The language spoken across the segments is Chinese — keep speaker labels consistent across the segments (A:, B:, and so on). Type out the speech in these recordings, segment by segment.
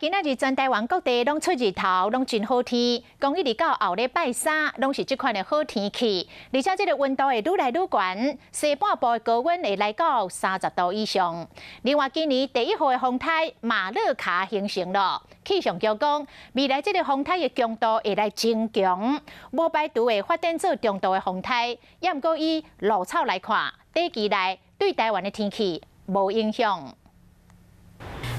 A: 今仔日全台湾各地拢出日头，拢真好天。讲一直到后礼拜三，拢是这款的好天气，而且这个温度会愈来愈悬，西半部的高温会来到30度以上。另外，今年第1号的风台马勒卡形成了，气象局讲，未来这个风台的强度会来增强，无排除会发展做中度的风台。也毋过以路草来看，短期内对台湾的天气无影响。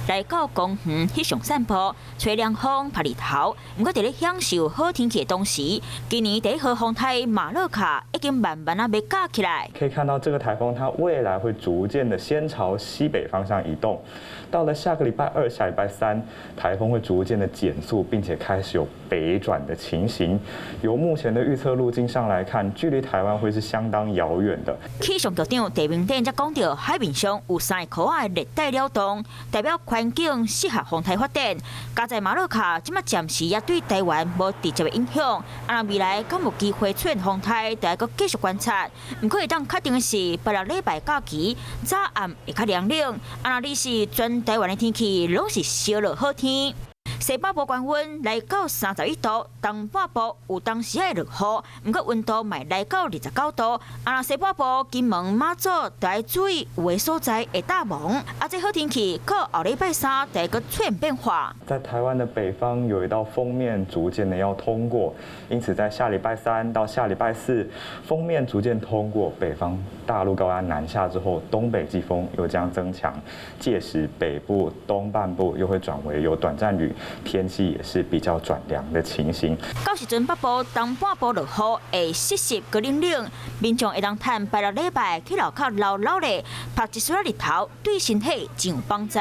B: 来到公园翕相散步，吹凉风、拍日头。不过，在咧享受好天气的同时，今年第1号风台马勒卡已经慢慢要架起来。
C: 可以看到，这个台风它未来会逐渐的先朝西北方向移动。到了下个礼拜2、下礼拜3，台风会逐渐的减速，并且开始有北转的情形。由目前的预测路径上来看，距离台湾会是相当遥远的。
B: 气象局长地明典则讲到，海面上有3个可爱的热带扰动，代表环境适合风台发展。加在马勒卡，即马暂时也对台湾无直接的影响。未来敢有机会出现风台，就要继续观察。不过，会当确定的是，8日礼拜假期早暗会较凉冷。你是全台湾的天气拢是烧热好天。西半部高温来到31度，东半部有当时会落雨，不过温度卖来到29度。西半部金门、马祖就要注意有的所在会大雾。这好天气，到后礼拜3就会出现变化。
C: 在台湾的北方有一道锋面逐渐的要通过，因此在下礼拜3到下礼拜4，锋面逐渐通过北方大陆高压南下之后，东北季风又将增强，届时北部东半部又会转为有短暂雨。天气也是比较转凉的情形。
B: 到时阵北部东半部落雨，会湿湿个冷冷，民众会当趁8日礼拜去路口热热的，晒一撮日头，对身体真有帮助。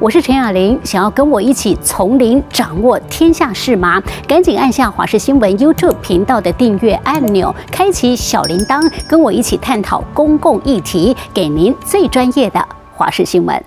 D: 我是陈雅玲，想要跟我一起从零掌握天下事吗？赶紧按下华视新闻 YouTube 频道的订阅按钮，开启小铃铛，跟我一起探讨公共议题，给您最专业的华视新闻。